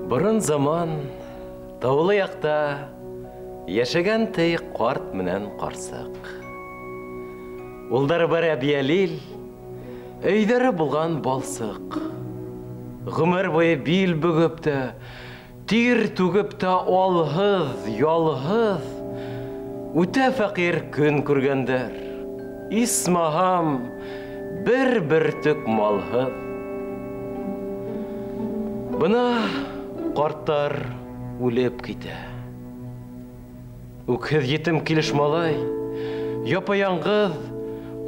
Бұрын заман таулы яқта яшәгән тей қарт менән қарсық. Улдары бар әбиялил, өйдері булган балсық. Гомер буе бил бүгіп тә, тир түгіп тә алһыз, ялһыз, үтә фәкыйр көн күргәндер. Исмаһам бер бөртек малһыз. Бына карттар үлеп китә. Үкһез етем килеш малай, япа-яңгыз,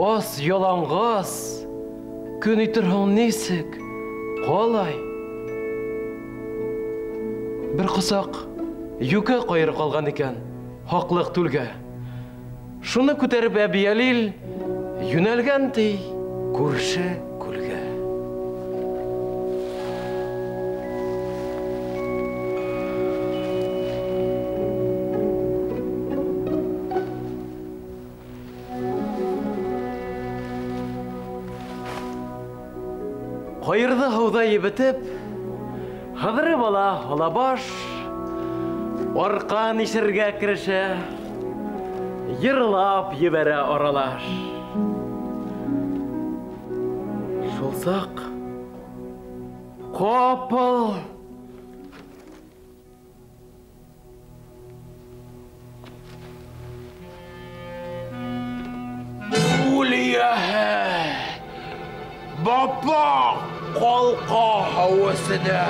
ас ялаңгас, көн итерһең нисек, калай. Бер кысак юкә кайры калган икән, хаклык түлгә. Шуны күтәреп әбиялил юнәлгән ти күрше күлгә. Кайырды һауда ебетеп, хәҙере бала алабаш, арҡан ишергә керешә, йырлап ебәрә аралаш. Шул саҡ ҡапыл үлиәһе бапа ҡалҡа һауасыда.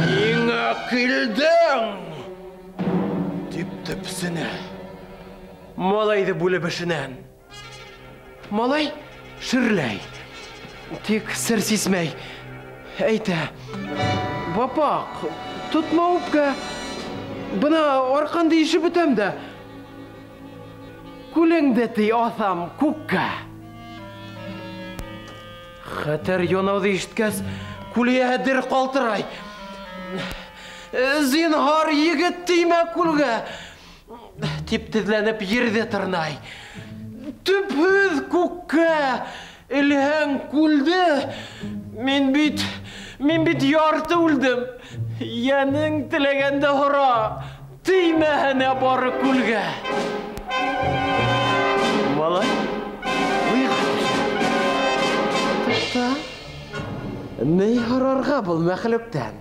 Ниңә килдең? Дип төпсенә. Малайды бүлеп эшенән. Малай ширләй. Тик сер сисмәй. Әйтә. Бапак, тотма үпкә. Бына арҡанды ишеп бөтәм дә. Күлеңде ти аҫам күккә. Хәтәр янауҙы ишеткәс, күлиәһе дер ҡалтырай. Зинһар, егет, теймә күлгә. Тип теҙләнеп ерҙе тырнай. Төпһөҙ күккә элһәң күлде. Мин бит ярты үлдем. Йәнең теләгәндә һора. Теймәһенә бары күлгә. Малай, ни һорарға был мәхлүктән?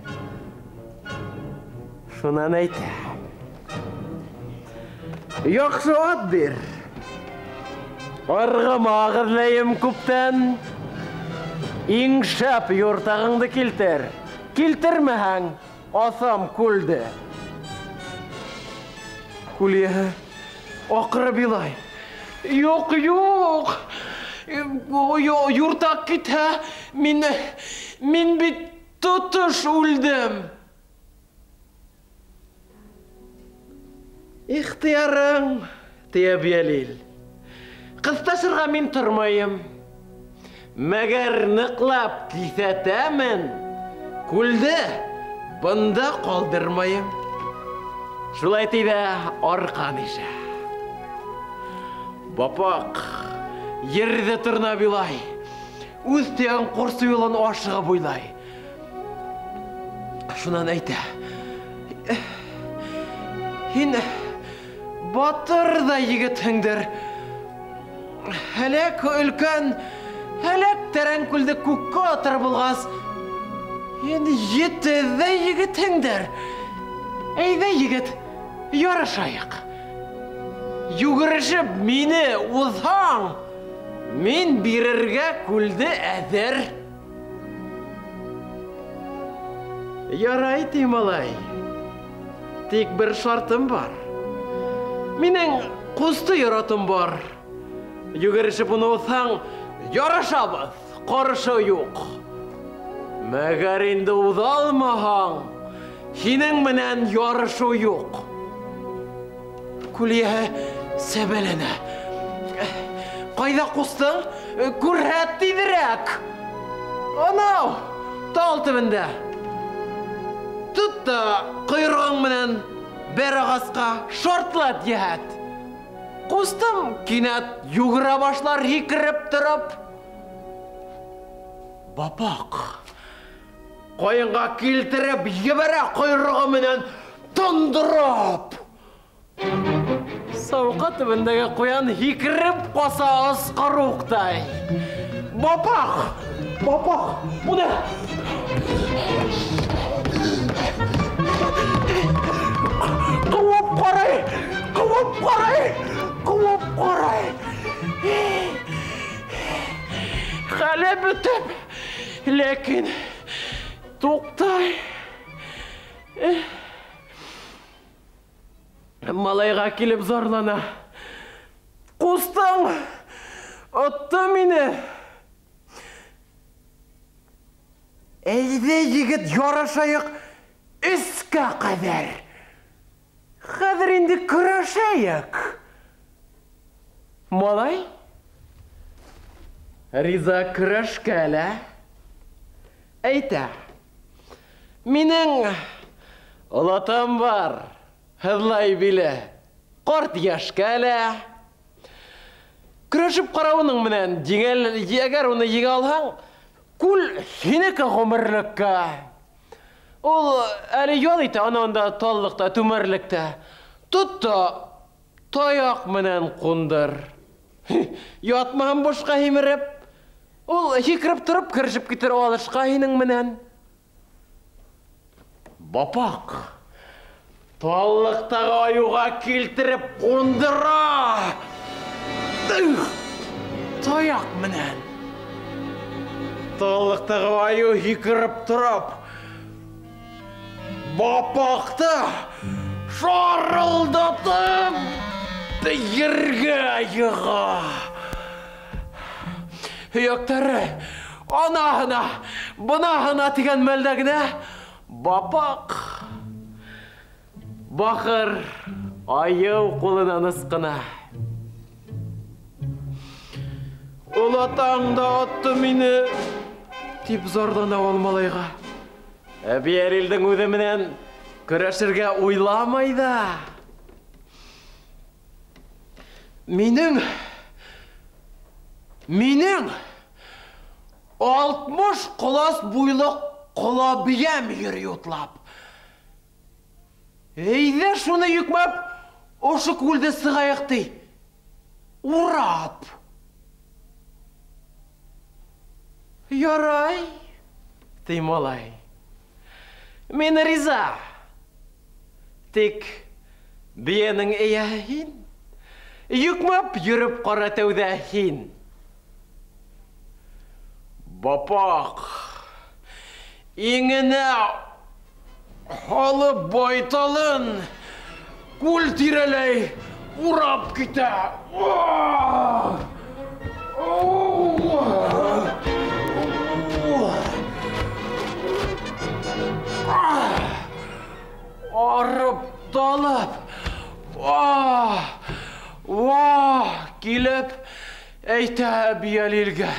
Шунан әйтә. Яҡшы ат бир. Арғыма ағыҙлайым күптән. Иң шәп юртағыңды килтер. Килтермәһәң, аҫам күлде. Күлиәһе аҡырып илай. Юҡ, юҡ. Юртаҡ китһә, мин бит тотош үлдем. Ихтыярың, ти әбиялил. Ҡыҫташырға мин тормайым. Мәгәр ныҡлап киҫәтәмен, күлде бында ҡалдырмайым. Шулай тиҙә арҡан ишә. Бапаҡ, ерҙе тырнап илай. Үҙ тейән ҡорсо юлын ашығып уйлай. Шунан әйтә. Һин батыр да егетһеңдер. Һәләк өлкән, һәләк тәрән күлде күккә атыр булғас, һин етеҙ ҙә егетһеңдер. Әйҙә, егет, ярышайыҡ. Йүгерешеп мине уҙһаң, мин бирергә күлде әҙер. Ярай, ти малай. Тик бер шартым бар. Минең ҡусты яратым бар. Йүгерешеп уны уҙһаң, ярашабыҙ, ҡаршы юҡ. Мәгәр инде уҙа алмаһаң, һинең менән ярышу юҡ. Күлиәһе сәбәләнә. Ҡайҙа ҡустың? Күрһәт тиҙерәк. Анау, тал төбөндә. Тот та ҡойроғоң менән бер ағасҡа шартлат йәһәт. Ҡустым кинәт йүгерә башлар һикереп тороп. Бапаҡ, қойынға келтіріп, ебірі құйрығы менен тұндырып. Сауқа түбіндегі қоян хикіріп қоса ысқыруқтай. Бапақ, бұны! Қуып қарай! Хәлі бүтіп, лекін тоқтай. Малайға келіп зарлана. Қустың, ұтты мені. Әйде егіт ярашайық үскі қадар. Қадыр енді күрашайық. Малай? Риза күрашкәлі. Әйті, менің ұлатам бар. Хыдлай білі, қорт яшкәлі. Күрәшіп қарауының менен, егер оны еге алған, күл хенекі ғұмырлікка. Ол әлі йол еті, онында толлықта, түмірлікті. Тұтты, таяқ менен құндыр. Ятмаған бошқа хеміріп, ол хекіріп тұрып, кіршіп кетір алышқа хенің менен. Бапақ. Толлықтағы аюға келтіріп қондыра! Таяқ менен. Толлықтағы аю хикіріп тұрып, бапақты шарылдатып, ерге айыға. Үйектері, ана-ана, бұна-ана теген мәлдігіне, бапақ. Бақыр, айау қолынан ысқына. Ұлатаңда отты мені, тип зордана ол малайға. Әбі әрелдің өдімінен күрәшірге ойламайды. Менің 60 қолас бұйлық қола бием ері ұтлап. Әйді шуны юкмап, ошы көлді сығаяқты. Урап. Ярай, ты малай. Мен риза. Тек биенің әйәхін. Юкмап, жүріп қаратауды хин. Бапақ, еңіне халы байталын көл тирелей урап кете. Арып талып, келіп, әйті биялелгі.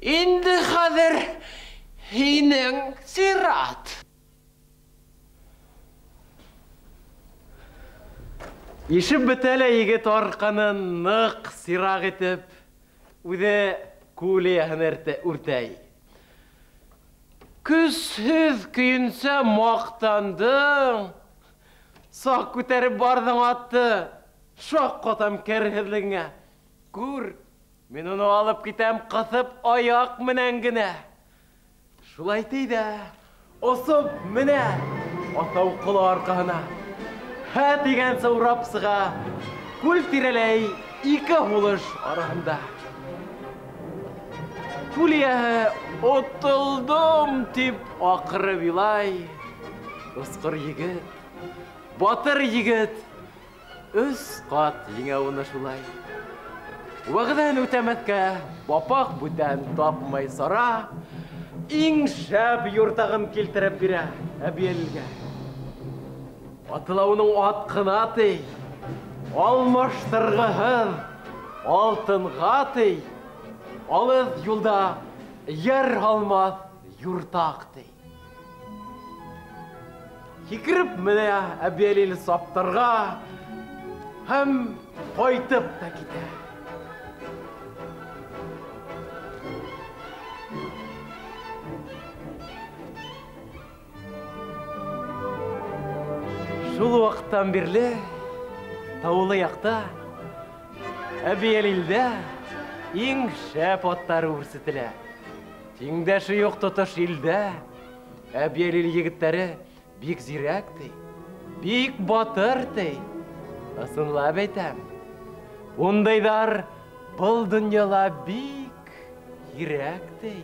Инді қадыр хинің сират. Ешіп бітәлі егет арқанын нық сирақ етіп, өде көлі үртәй. Күзсіз күйінсе мақтандың, сақ көтәріп бардың атты, шоқ қотам кәрхірліңе. Күр, мен оны алып кетем қысып аяқ мінәңгіне. Шулай дейді, осып міне, атау құлы арқағына. Хә деген саурап сыға, көл тирелей икі ұлыш арағында. Күлияғы отылдым тип ақыры билай. Ұсқыр егіт, батыр егіт, үс қат еңе оны шулай. Уағыдан өтәмәтке бапақ бүтән тапмай сара, иң шәп юртағын келтіріп бірі әбелге. Атылауының атқына тей, алмаштырғығыз, алтынға тей, алыз юлда ер алмас юртақ тей. Хикіріп міне әбелелі саптарға, һәм қойтып та кете. Шул вақыттан бирле таулы яқта, әбиелилдә иң шәп аттары үрсетелә. Тиңдәше юк тотыш илдә әбиелил егеттәре бик зирәк ти, бик батыр ти. Ысынлап әйтәм, ундайдар был дөньяла бик йөрәк ти.